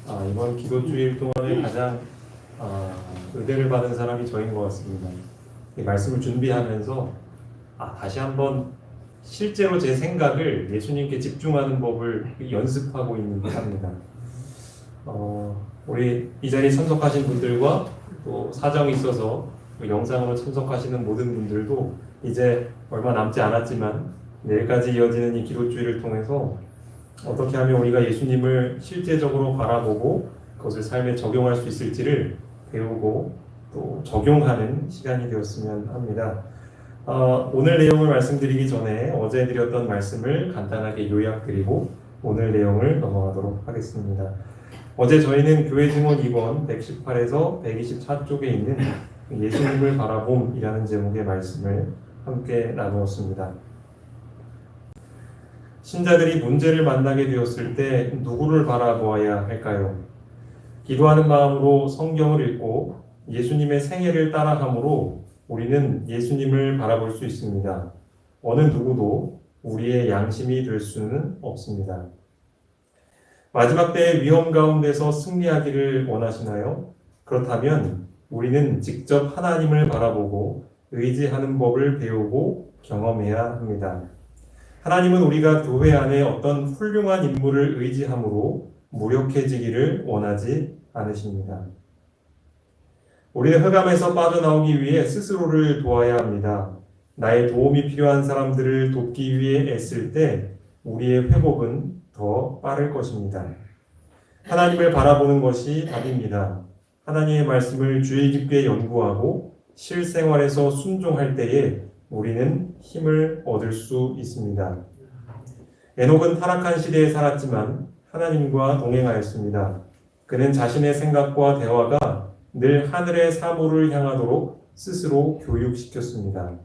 이번 기도 주일 동안에 가장 은혜를 받은 사람이 저인 것 같습니다. 이 말씀을 준비하면서 다시 한번 실제로 제 생각을 예수님께 집중하는 법을 연습하고 있는 듯합니다. 우리 이 자리에 참석하신 분들과 또 사정이 있어서 영상으로 참석하시는 모든 분들도 이제 얼마 남지 않았지만 내일까지 이어지는 이 기도주일을 통해서 어떻게 하면 우리가 예수님을 실제적으로 바라보고 그것을 삶에 적용할 수 있을지를 배우고 또 적용하는 시간이 되었으면 합니다. 오늘 내용을 말씀드리기 전에 어제 드렸던 말씀을 간단하게 요약드리고 오늘 내용을 넘어가도록 하겠습니다. 어제 저희는 교회 증언 2번 118에서 124쪽에 있는 예수님을 바라봄이라는 제목의 말씀을 함께 나누었습니다. 신자들이 문제를 만나게 되었을 때 누구를 바라보아야 할까요? 기도하는 마음으로 성경을 읽고 예수님의 생애를 따라함으로 우리는 예수님을 바라볼 수 있습니다. 어느 누구도 우리의 양심이 될 수는 없습니다. 마지막 때의 위험 가운데서 승리하기를 원하시나요? 그렇다면 우리는 직접 하나님을 바라보고 의지하는 법을 배우고 경험해야 합니다. 하나님은 우리가 교회 안에 어떤 훌륭한 인물을 의지함으로 무력해지기를 원하지 않으십니다. 우리는 흑암에서 빠져나오기 위해 스스로를 도와야 합니다. 나의 도움이 필요한 사람들을 돕기 위해 애쓸 때 우리의 회복은 더 빠를 것입니다. 하나님을 바라보는 것이 답입니다. 하나님의 말씀을 주의 깊게 연구하고 실생활에서 순종할 때에 우리는 힘을 얻을 수 있습니다. 에녹은 타락한 시대에 살았지만 하나님과 동행하였습니다. 그는 자신의 생각과 대화가 늘 하늘의 사물을 향하도록 스스로 교육시켰습니다.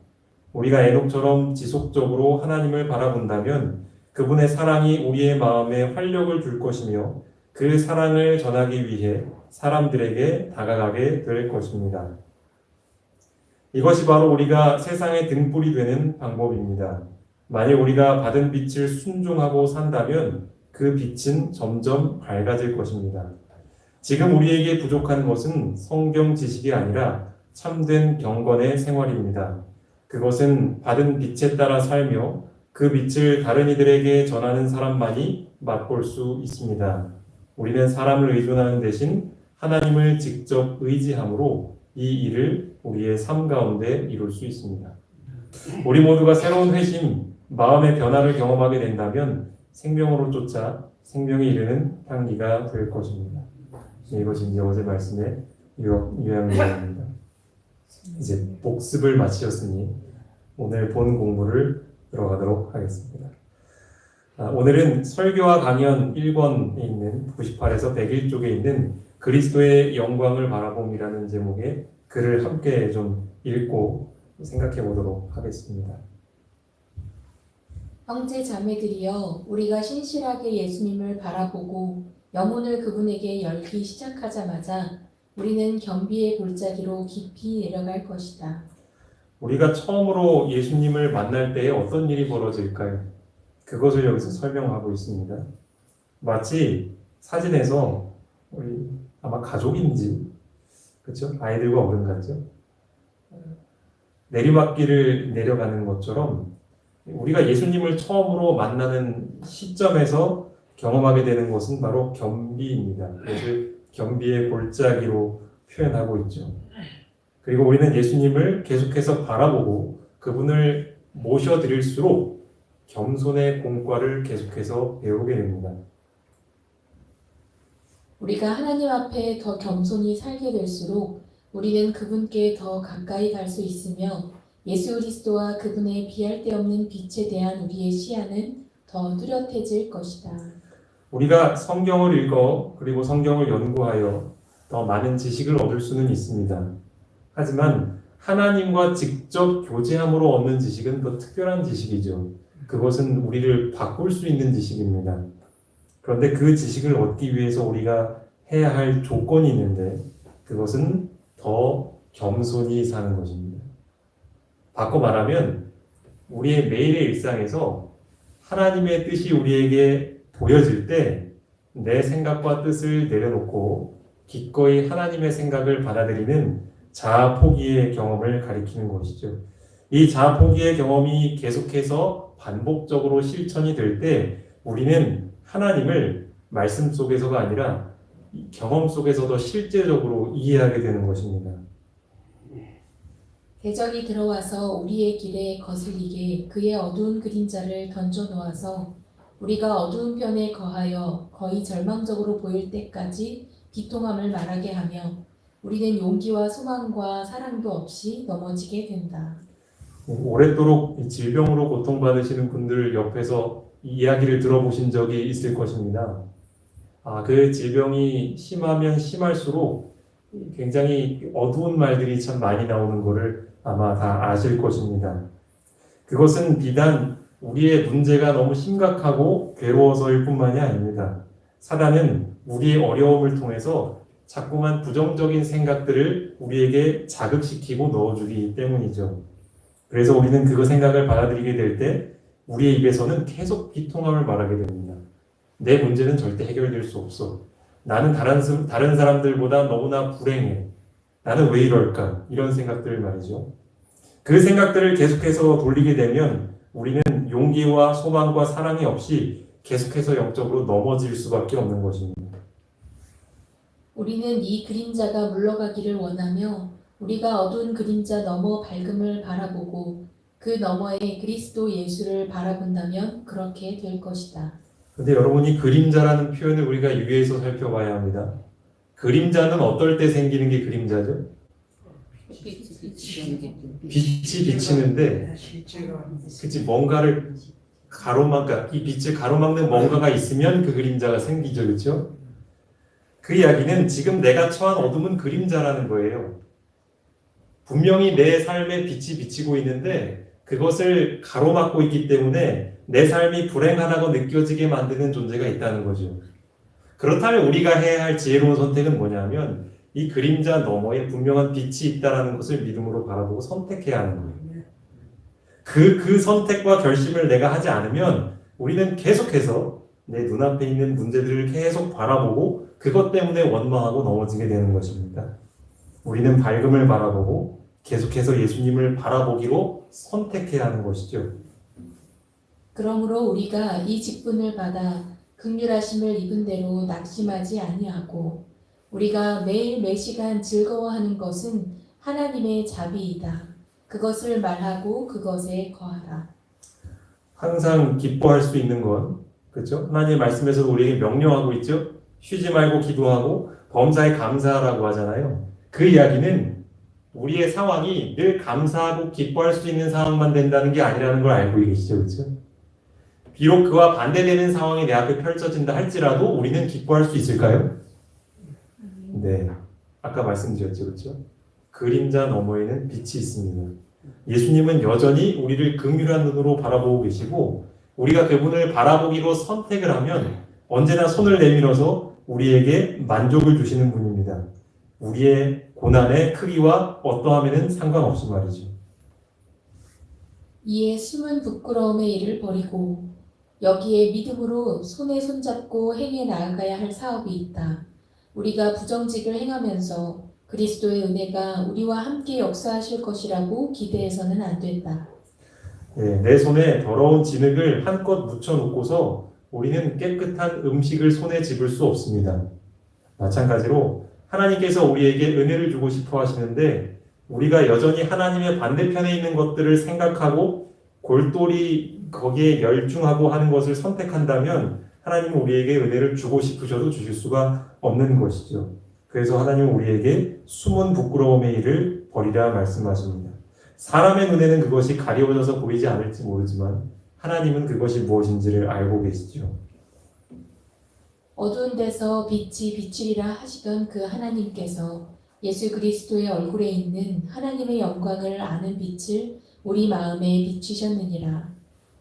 우리가 에녹처럼 지속적으로 하나님을 바라본다면 그분의 사랑이 우리의 마음에 활력을 줄 것이며 그 사랑을 전하기 위해 사람들에게 다가가게 될 것입니다. 이것이 바로 우리가 세상의 등불이 되는 방법입니다. 만일 우리가 받은 빛을 순종하고 산다면 그 빛은 점점 밝아질 것입니다. 지금 우리에게 부족한 것은 성경 지식이 아니라 참된 경건의 생활입니다. 그것은 받은 빛에 따라 살며 그 빛을 다른 이들에게 전하는 사람만이 맛볼 수 있습니다. 우리는 사람을 의존하는 대신 하나님을 직접 의지함으로 이 일을 우리의 삶 가운데 이룰 수 있습니다. 우리 모두가 새로운 회심, 마음의 변화를 경험하게 된다면 생명으로 쫓아 생명에 이르는 향기가 될 것입니다. 이것이 이제 어제 말씀의 요약입니다. 이제 복습을 마치셨으니 오늘 본 공부를 들어가도록 하겠습니다. 오늘은 설교와 강연 1권에 있는 98에서 101쪽에 있는 그리스도의 영광을 바라봄이라는 제목의 글을 함께 좀 읽고 생각해 보도록 하겠습니다. 형제 자매들이여, 우리가 신실하게 예수님을 바라보고 영혼을 그분에게 열기 시작하자마자 우리는 겸비의 골짜기로 깊이 내려갈 것이다. 우리가 처음으로 예수님을 만날 때에 어떤 일이 벌어질까요? 그것을 여기서 설명하고 있습니다. 마치 사진에서 우리 아마 가족인지, 그렇죠? 아이들과 어른 같죠? 내리막길을 내려가는 것처럼 우리가 예수님을 처음으로 만나는 시점에서 경험하게 되는 것은 바로 겸비입니다. 그것을 겸비의 골짜기로 표현하고 있죠. 그리고 우리는 예수님을 계속해서 바라보고 그분을 모셔드릴수록 겸손의 공과를 계속해서 배우게 됩니다. 우리가 하나님 앞에 더 겸손히 살게 될수록 우리는 그분께 더 가까이 갈 수 있으며 예수 그리스도와 그분의 비할 데 없는 빛에 대한 우리의 시야는 더 뚜렷해질 것이다. 우리가 성경을 읽어 그리고 성경을 연구하여 더 많은 지식을 얻을 수는 있습니다. 하지만 하나님과 직접 교제함으로 얻는 지식은 더 특별한 지식이죠. 그것은 우리를 바꿀 수 있는 지식입니다. 그런데 그 지식을 얻기 위해서 우리가 해야 할 조건이 있는데 그것은 더 겸손히 사는 것입니다. 바꿔 말하면 우리의 매일의 일상에서 하나님의 뜻이 우리에게 보여질 때 내 생각과 뜻을 내려놓고 기꺼이 하나님의 생각을 받아들이는 자아 포기의 경험을 가리키는 것이죠. 이 자아 포기의 경험이 계속해서 반복적으로 실천이 될 때 우리는 하나님을 말씀 속에서가 아니라 경험 속에서도 실제적으로 이해하게 되는 것입니다. 대적이 들어와서 우리의 길에 거슬리게 그의 어두운 그림자를 던져 놓아서 우리가 어두운 편에 거하여 거의 절망적으로 보일 때까지 비통함을 말하게 하며 우리는 용기와 소망과 사랑도 없이 넘어지게 된다. 오랫도록 이 질병으로 고통받으시는 분들 옆에서 이 이야기를 들어보신 적이 있을 것입니다. 그 질병이 심하면 심할수록 굉장히 어두운 말들이 참 많이 나오는 것을 아마 다 아실 것입니다. 그것은 비단 우리의 문제가 너무 심각하고 괴로워서일 뿐만이 아닙니다. 사단은 우리의 어려움을 통해서 자꾸만 부정적인 생각들을 우리에게 자극시키고 넣어주기 때문이죠. 그래서 우리는 그 생각을 받아들이게 될 때 우리의 입에서는 계속 비통함을 말하게 됩니다. 내 문제는 절대 해결될 수 없어. 나는 다른 사람들보다 너무나 불행해. 나는 왜 이럴까? 이런 생각들 말이죠. 그 생각들을 계속해서 돌리게 되면 우리는 용기와 소망과 사랑이 없이 계속해서 영적으로 넘어질 수밖에 없는 것입니다. 우리는 이 그림자가 물러가기를 원하며 우리가 어두운 그림자 너머 밝음을 바라보고 그 너머에 그리스도 예수를 바라본다면 그렇게 될 것이다. 근데 여러분, 이 그림자라는 표현을 우리가 유의해서 살펴봐야 합니다. 그림자는 어떨 때 생기는 게 그림자죠? 빛이 비치는데, 그치, 뭔가를 이 빛을 가로막는 뭔가가 있으면 그 그림자가 생기죠, 그렇죠? 그 이야기는 지금 내가 처한 어둠은 그림자라는 거예요. 분명히 내 삶에 빛이 비치고 있는데 그것을 가로막고 있기 때문에 내 삶이 불행하다고 느껴지게 만드는 존재가 있다는 거죠. 그렇다면 우리가 해야 할 지혜로운 선택은 뭐냐면 이 그림자 너머에 분명한 빛이 있다는 것을 믿음으로 바라보고 선택해야 하는 거예요. 그 선택과 결심을 내가 하지 않으면 우리는 계속해서 내 눈앞에 있는 문제들을 계속 바라보고 그것 때문에 원망하고 넘어지게 되는 것입니다. 우리는 밝음을 바라보고 계속해서 예수님을 바라보기로 선택해야 하는 것이죠. 그러므로 우리가 이 직분을 받아 긍휼하심을 입은 대로 낙심하지 아니하고 우리가 매일 매시간 즐거워하는 것은 하나님의 자비이다. 그것을 말하고 그것에 거하라. 항상 기뻐할 수 있는 건, 그렇죠? 하나님의 말씀에서도 우리에게 명령하고 있죠. 쉬지 말고 기도하고 범사에 감사하라고 하잖아요. 그 이야기는 우리의 상황이 늘 감사하고 기뻐할 수 있는 상황만 된다는 게 아니라는 걸 알고 계시죠, 그렇죠? 비록 그와 반대되는 상황이 내 앞에 펼쳐진다 할지라도 우리는 기뻐할 수 있을까요? 네, 아까 말씀드렸죠, 그렇죠? 그림자 너머에는 빛이 있습니다. 예수님은 여전히 우리를 긍휼한 눈으로 바라보고 계시고 우리가 그분을 바라보기로 선택을 하면 언제나 손을 내밀어서 우리에게 만족을 주시는 분입니다. 우리의 고난의 크기와 어떠함에는 상관없이 말이죠. 이에 숨은 부끄러움의 일을 버리고 여기에 믿음으로 손에 손잡고 행해 나아가야 할 사업이 있다. 우리가 부정직을 행하면서 그리스도의 은혜가 우리와 함께 역사하실 것이라고 기대해서는 안 된다. 네, 내 손에 더러운 진흙을 한껏 묻혀놓고서 우리는 깨끗한 음식을 손에 집을 수 없습니다. 마찬가지로 하나님께서 우리에게 은혜를 주고 싶어 하시는데 우리가 여전히 하나님의 반대편에 있는 것들을 생각하고 골똘히 거기에 열중하고 하는 것을 선택한다면 하나님은 우리에게 은혜를 주고 싶으셔도 주실 수가 없는 것이죠. 그래서 하나님은 우리에게 숨은 부끄러움의 일을 버리라 말씀하십니다. 사람의 눈에는 그것이 가려워져서 보이지 않을지 모르지만 하나님은 그것이 무엇인지를 알고 계시죠. 어두운 데서 빛이 비추리라 하시던 그 하나님께서 예수 그리스도의 얼굴에 있는 하나님의 영광을 아는 빛을 우리 마음에 비추셨느니라.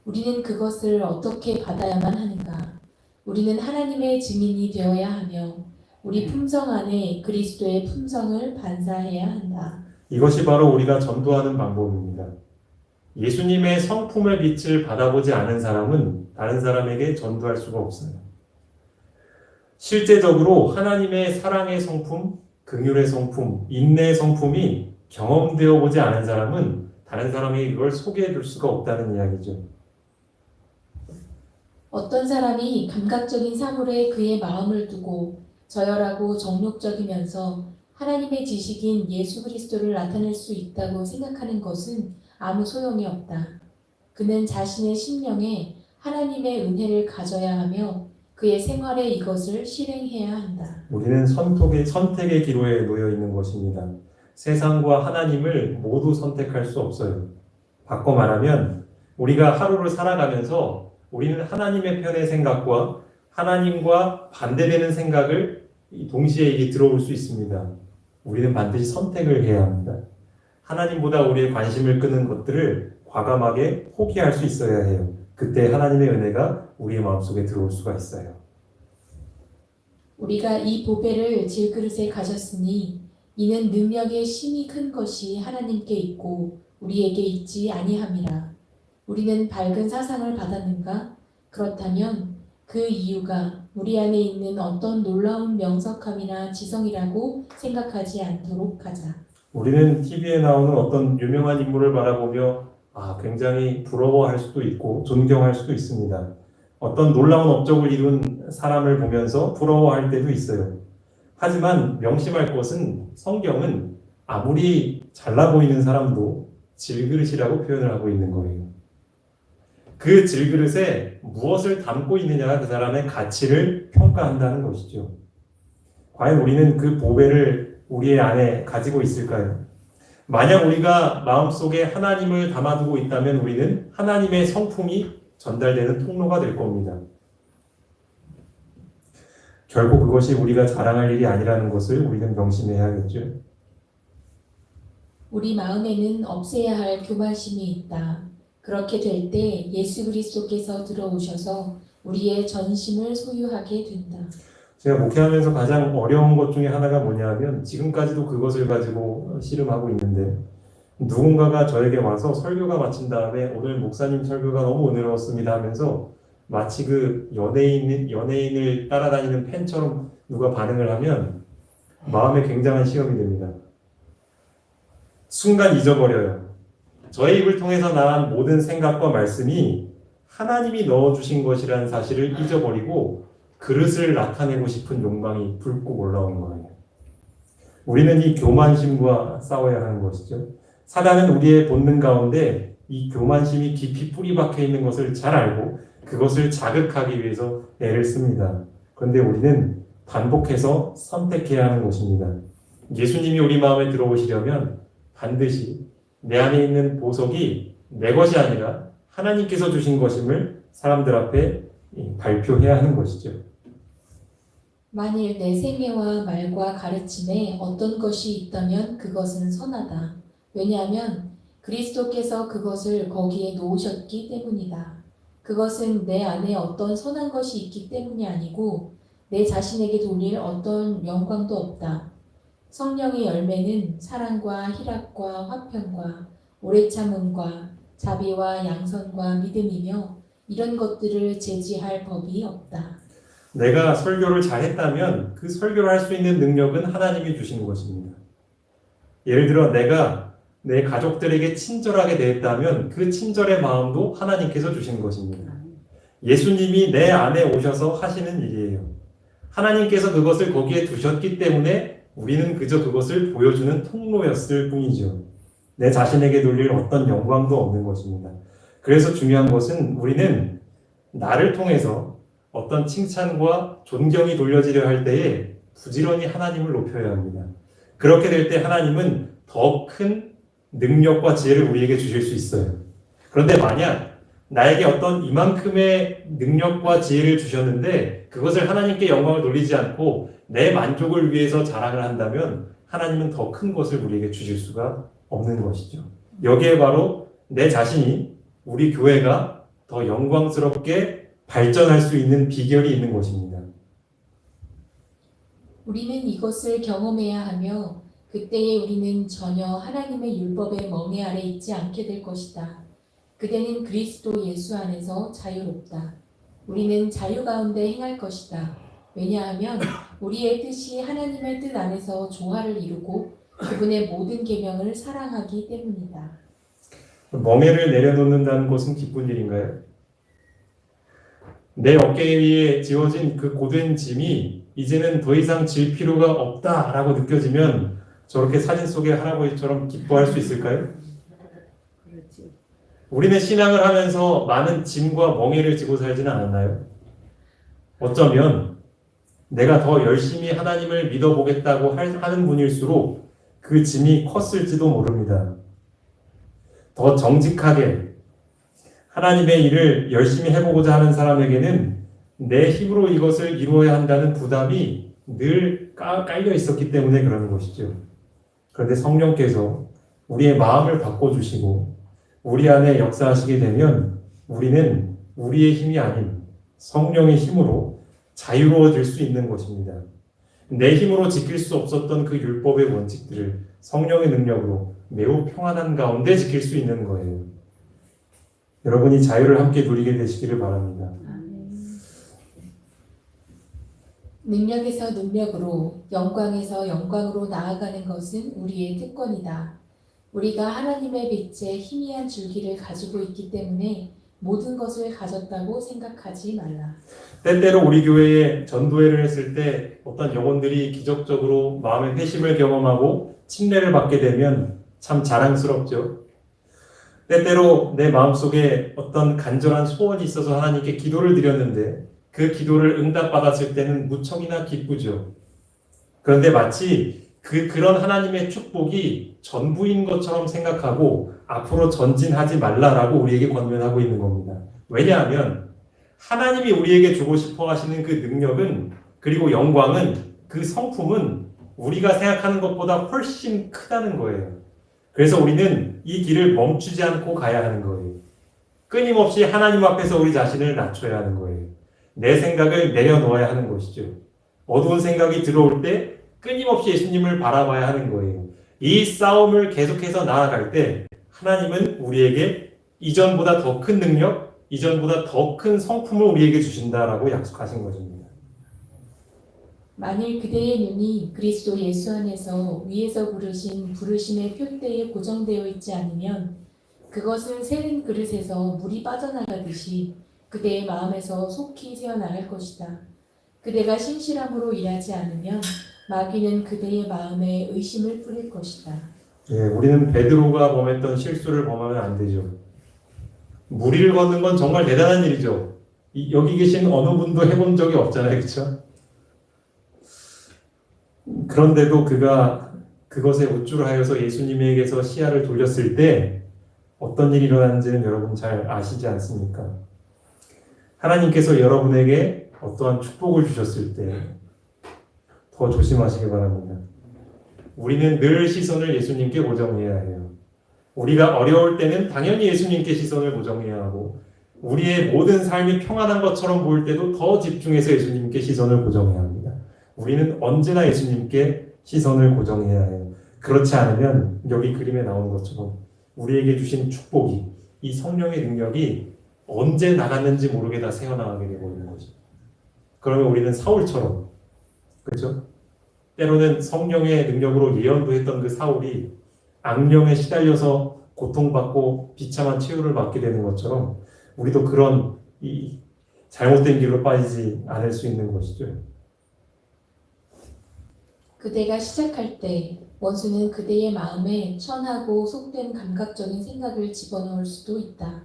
우리는 그것을 어떻게 받아야만 하는가? 우리는 하나님의 증인이 되어야 하며 우리 품성 안에 그리스도의 품성을 반사해야 한다. 이것이 바로 우리가 전도하는 방법입니다. 예수님의 성품의 빛을 받아보지 않은 사람은 다른 사람에게 전도할 수가 없어요. 실제적으로 하나님의 사랑의 성품, 긍휼의 성품, 인내의 성품이 경험되어 보지 않은 사람은 다른 사람에게 이걸 소개해 줄 수가 없다는 이야기죠. 어떤 사람이 감각적인 사물에 그의 마음을 두고 저열하고 정욕적이면서 하나님의 지식인 예수 그리스도를 나타낼 수 있다고 생각하는 것은 아무 소용이 없다. 그는 자신의 심령에 하나님의 은혜를 가져야 하며 그의 생활에 이것을 실행해야 한다. 우리는 선택의 기로에 놓여 있는 것입니다. 세상과 하나님을 모두 선택할 수 없어요. 바꿔 말하면 우리가 하루를 살아가면서 우리는 하나님의 편의 생각과 하나님과 반대되는 생각을 동시에 이게 들어올 수 있습니다. 우리는 반드시 선택을 해야 합니다. 하나님보다 우리의 관심을 끄는 것들을 과감하게 포기할 수 있어야 해요. 그때 하나님의 은혜가 우리의 마음속에 들어올 수가 있어요. 우리가 이 보배를 질그릇에 가졌으니 이는 능력의 심히 큰 것이 하나님께 있고 우리에게 있지 아니함이라. 우리는 밝은 사상을 받았는가? 그렇다면 그 이유가 우리 안에 있는 어떤 놀라운 명석함이나 지성이라고 생각하지 않도록 하자. 우리는 TV에 나오는 어떤 유명한 인물을 바라보며 굉장히 부러워할 수도 있고 존경할 수도 있습니다. 어떤 놀라운 업적을 이룬 사람을 보면서 부러워할 때도 있어요. 하지만 명심할 것은 성경은 아무리 잘나 보이는 사람도 질그릇이라고 표현을 하고 있는 거예요. 그 질그릇에 무엇을 담고 있느냐가 그 사람의 가치를 평가한다는 것이죠. 과연 우리는 그 보배를 우리의 안에 가지고 있을까요? 만약 우리가 마음속에 하나님을 담아두고 있다면 우리는 하나님의 성품이 전달되는 통로가 될 겁니다. 결국 그것이 우리가 자랑할 일이 아니라는 것을 우리는 명심해야겠죠. 우리 마음에는 없애야 할 교만심이 있다. 그렇게 될 때 예수 그리스도께서 들어오셔서 우리의 전심을 소유하게 된다. 제가 목회하면서 가장 어려운 것 중에 하나가 뭐냐면 지금까지도 그것을 가지고 씨름하고 있는데 누군가가 저에게 와서 설교가 마친 다음에 오늘 목사님 설교가 너무 은혜로웠습니다 하면서 마치 그 연예인을 따라다니는 팬처럼 누가 반응을 하면 마음에 굉장한 시험이 됩니다. 순간 잊어버려요. 저의 입을 통해서 나온 모든 생각과 말씀이 하나님이 넣어주신 것이라는 사실을 잊어버리고 그릇을 나타내고 싶은 욕망이 불고 올라오는 거예요. 우리는 이 교만심과 싸워야 하는 것이죠. 사단은 우리의 본능 가운데 이 교만심이 깊이 뿌리 박혀 있는 것을 잘 알고 그것을 자극하기 위해서 애를 씁니다. 그런데 우리는 반복해서 선택해야 하는 것입니다. 예수님이 우리 마음에 들어오시려면 반드시 내 안에 있는 보석이 내 것이 아니라 하나님께서 주신 것임을 사람들 앞에 발표해야 하는 것이죠. 만일 내 생애와 말과 가르침에 어떤 것이 있다면 그것은 선하다. 왜냐하면 그리스도께서 그것을 거기에 놓으셨기 때문이다. 그것은 내 안에 어떤 선한 것이 있기 때문이 아니고 내 자신에게 돌릴 어떤 영광도 없다. 성령의 열매는 사랑과 희락과 화평과 오래 참음과 자비와 양선과 믿음이며 이런 것들을 제지할 법이 없다. 내가 설교를 잘했다면 그 설교를 할 수 있는 능력은 하나님이 주시는 것입니다. 예를 들어 내가 내 가족들에게 친절하게 대했다면 그 친절의 마음도 하나님께서 주신 것입니다. 예수님이 내 안에 오셔서 하시는 일이에요. 하나님께서 그것을 거기에 두셨기 때문에 우리는 그저 그것을 보여주는 통로였을 뿐이죠. 내 자신에게 돌릴 어떤 영광도 없는 것입니다. 그래서 중요한 것은 우리는 나를 통해서 어떤 칭찬과 존경이 돌려지려 할 때에 부지런히 하나님을 높여야 합니다. 그렇게 될 때 하나님은 더 큰 능력과 지혜를 우리에게 주실 수 있어요. 그런데 만약 나에게 어떤 이만큼의 능력과 지혜를 주셨는데 그것을 하나님께 영광을 돌리지 않고 내 만족을 위해서 자랑을 한다면 하나님은 더 큰 것을 우리에게 주실 수가 없는 것이죠. 여기에 바로 내 자신이 우리 교회가 더 영광스럽게 발전할 수 있는 비결이 있는 것입니다. 우리는 이것을 경험해야 하며 그때에 우리는 전혀 하나님의 율법의 멍에 아래 있지 않게 될 것이다. 그대는 그리스도 예수 안에서 자유롭다. 우리는 자유 가운데 행할 것이다. 왜냐하면 우리의 뜻이 하나님의 뜻 안에서 조화를 이루고 그분의 모든 계명을 사랑하기 때문이다. 멍에를 내려놓는다는 것은 기쁜 일인가요? 내 어깨 위에 지워진 그 고된 짐이 이제는 더 이상 질 필요가 없다라고 느껴지면 저렇게 사진 속의 할아버지처럼 기뻐할 수 있을까요? 그렇지. 우리는 신앙을 하면서 많은 짐과 멍에를 지고 살지는 않았나요? 어쩌면 내가 더 열심히 하나님을 믿어보겠다고 하는 분일수록 그 짐이 컸을지도 모릅니다. 더 정직하게 하나님의 일을 열심히 해보고자 하는 사람에게는 내 힘으로 이것을 이루어야 한다는 부담이 늘 깔려 있었기 때문에 그러는 것이죠. 그런데 성령께서 우리의 마음을 바꿔주시고 우리 안에 역사하시게 되면 우리는 우리의 힘이 아닌 성령의 힘으로 자유로워질 수 있는 것입니다. 내 힘으로 지킬 수 없었던 그 율법의 원칙들을 성령의 능력으로 매우 평안한 가운데 지킬 수 있는 거예요. 여러분이 자유를 함께 누리게 되시기를 바랍니다. 능력에서 능력으로, 영광에서 영광으로 나아가는 것은 우리의 특권이다. 우리가 하나님의 빛에 희미한 줄기를 가지고 있기 때문에 모든 것을 가졌다고 생각하지 말라. 때때로 우리 교회에 전도회를 했을 때 어떤 영혼들이 기적적으로 마음의 회심을 경험하고 침례를 받게 되면 참 자랑스럽죠. 때때로 내 마음속에 어떤 간절한 소원이 있어서 하나님께 기도를 드렸는데 그 기도를 응답받았을 때는 무척이나 기쁘죠. 그런데 마치 그런 하나님의 축복이 전부인 것처럼 생각하고 앞으로 전진하지 말라라고 우리에게 권면하고 있는 겁니다. 왜냐하면 하나님이 우리에게 주고 싶어 하시는 그 능력은, 그리고 영광은, 그 성품은 우리가 생각하는 것보다 훨씬 크다는 거예요. 그래서 우리는 이 길을 멈추지 않고 가야 하는 거예요. 끊임없이 하나님 앞에서 우리 자신을 낮춰야 하는 거예요. 내 생각을 내려놓아야 하는 것이죠. 어두운 생각이 들어올 때 끊임없이 예수님을 바라봐야 하는 거예요. 이 싸움을 계속해서 나아갈 때 하나님은 우리에게 이전보다 더 큰 능력, 이전보다 더 큰 성품을 우리에게 주신다라고 약속하신 것입니다. 만일 그대의 눈이 그리스도 예수 안에서 위에서 부르신 부르심의 표대에 고정되어 있지 않으면 그것은 새는 그릇에서 물이 빠져나가듯이 그대의 마음에서 속히 새어나갈 것이다. 그대가 신실함으로 일하지 않으면 마귀는 그대의 마음에 의심을 뿌릴 것이다. 우리는 베드로가 범했던 실수를 범하면 안 되죠. 무리를 걷는 건 정말 대단한 일이죠. 여기 계신 어느 분도 해본 적이 없잖아요. 그렇죠? 그런데도 그가 그것에 우쭐하여서 예수님에게서 시야를 돌렸을 때 어떤 일이 일어났는지는 여러분 잘 아시지 않습니까? 하나님께서 여러분에게 어떠한 축복을 주셨을 때 더 조심하시기 바랍니다. 우리는 늘 시선을 예수님께 고정해야 해요. 우리가 어려울 때는 당연히 예수님께 시선을 고정해야 하고, 우리의 모든 삶이 평안한 것처럼 보일 때도 더 집중해서 예수님께 시선을 고정해야 합니다. 우리는 언제나 예수님께 시선을 고정해야 해요. 그렇지 않으면 여기 그림에 나온 것처럼 우리에게 주신 축복이, 이 성령의 능력이 언제 나갔는지 모르게 다 새어나가게 되고 있는 거죠. 그러면 우리는 사울처럼, 그렇죠? 때로는 성령의 능력으로 예언도 했던 그 사울이 악령에 시달려서 고통받고 비참한 치유를 받게 되는 것처럼 우리도 그런 이 잘못된 길로 빠지지 않을 수 있는 것이죠. 그대가 시작할 때 원수는 그대의 마음에 천하고 속된 감각적인 생각을 집어넣을 수도 있다.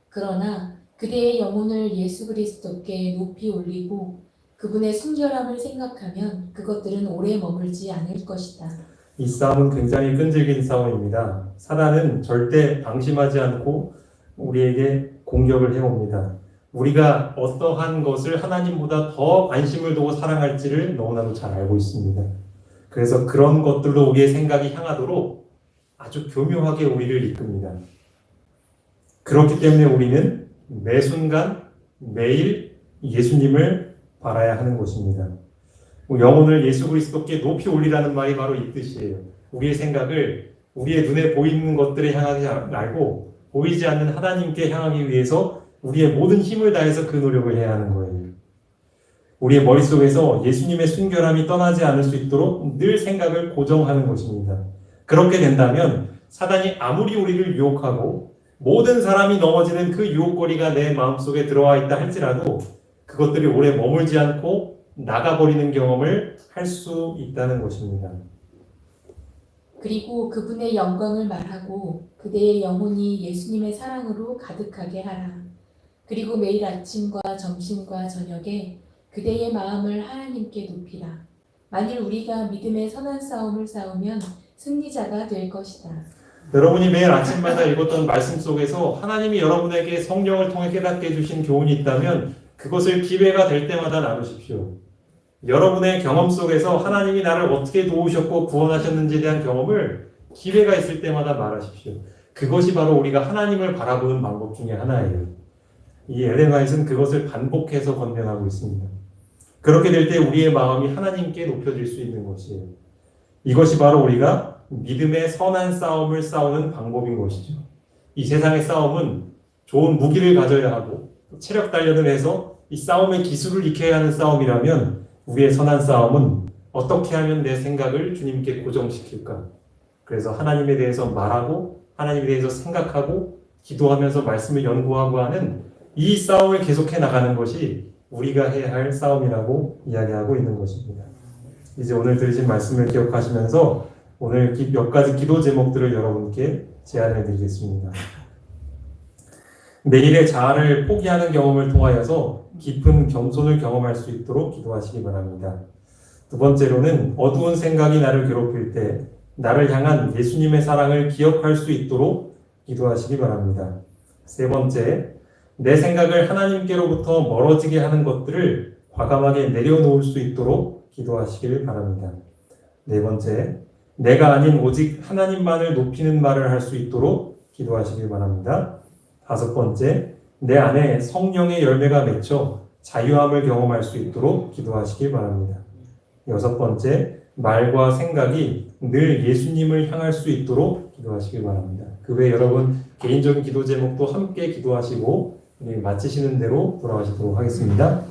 그러나 그대의 영혼을 예수 그리스도께 높이 올리고 그분의 순결함을 생각하면 그것들은 오래 머물지 않을 것이다. 이 싸움은 굉장히 끈질긴 싸움입니다. 사단은 절대 방심하지 않고 우리에게 공격을 해옵니다. 우리가 어떠한 것을 하나님보다 더 관심을 두고 사랑할지를 너무나도 잘 알고 있습니다. 그래서 그런 것들로 우리의 생각이 향하도록 아주 교묘하게 우리를 이끕니다. 그렇기 때문에 우리는 매 순간 매일 예수님을 바라야 하는 것입니다. 영혼을 예수 그리스도께 높이 올리라는 말이 바로 이 뜻이에요. 우리의 생각을 우리의 눈에 보이는 것들에 향하지 말고 보이지 않는 하나님께 향하기 위해서 우리의 모든 힘을 다해서 그 노력을 해야 하는 거예요. 우리의 머릿속에서 예수님의 순결함이 떠나지 않을 수 있도록 늘 생각을 고정하는 것입니다. 그렇게 된다면 사단이 아무리 우리를 유혹하고 모든 사람이 넘어지는 그 유혹거리가 내 마음속에 들어와 있다 할지라도 그것들이 오래 머물지 않고 나가버리는 경험을 할 수 있다는 것입니다. 그리고 그분의 영광을 말하고 그대의 영혼이 예수님의 사랑으로 가득하게 하라. 그리고 매일 아침과 점심과 저녁에 그대의 마음을 하나님께 높이라. 만일 우리가 믿음의 선한 싸움을 싸우면 승리자가 될 것이다. 여러분이 매일 아침마다 읽었던 말씀 속에서 하나님이 여러분에게 성령을 통해 깨닫게 해주신 교훈이 있다면 그것을 기회가 될 때마다 나누십시오. 여러분의 경험 속에서 하나님이 나를 어떻게 도우셨고 구원하셨는지에 대한 경험을 기회가 있을 때마다 말하십시오. 그것이 바로 우리가 하나님을 바라보는 방법 중에 하나예요. 이 엘렌 화이트는 그것을 반복해서 권면하고 있습니다. 그렇게 될 때 우리의 마음이 하나님께 높여질 수 있는 것이에요. 이것이 바로 우리가 믿음의 선한 싸움을 싸우는 방법인 것이죠. 이 세상의 싸움은 좋은 무기를 가져야 하고 체력 단련을 해서 이 싸움의 기술을 익혀야 하는 싸움이라면 우리의 선한 싸움은 어떻게 하면 내 생각을 주님께 고정시킬까? 그래서 하나님에 대해서 말하고 하나님에 대해서 생각하고 기도하면서 말씀을 연구하고 하는 이 싸움을 계속해 나가는 것이 우리가 해야 할 싸움이라고 이야기하고 있는 것입니다. 이제 오늘 들으신 말씀을 기억하시면서 오늘 몇 가지 기도 제목들을 여러분께 제안해 드리겠습니다. 내일의 자아를 포기하는 경험을 통하여서 깊은 겸손을 경험할 수 있도록 기도하시기 바랍니다. 두 번째로는 어두운 생각이 나를 괴롭힐 때 나를 향한 예수님의 사랑을 기억할 수 있도록 기도하시기 바랍니다. 세 번째, 내 생각을 하나님께로부터 멀어지게 하는 것들을 과감하게 내려놓을 수 있도록 기도하시길 바랍니다. 네 번째, 내가 아닌 오직 하나님만을 높이는 말을 할 수 있도록 기도하시길 바랍니다. 다섯 번째, 내 안에 성령의 열매가 맺혀 자유함을 경험할 수 있도록 기도하시길 바랍니다. 여섯 번째, 말과 생각이 늘 예수님을 향할 수 있도록 기도하시길 바랍니다. 그 외에 여러분 개인적인 기도 제목도 함께 기도하시고 우리 마치시는 대로 돌아가시도록 하겠습니다.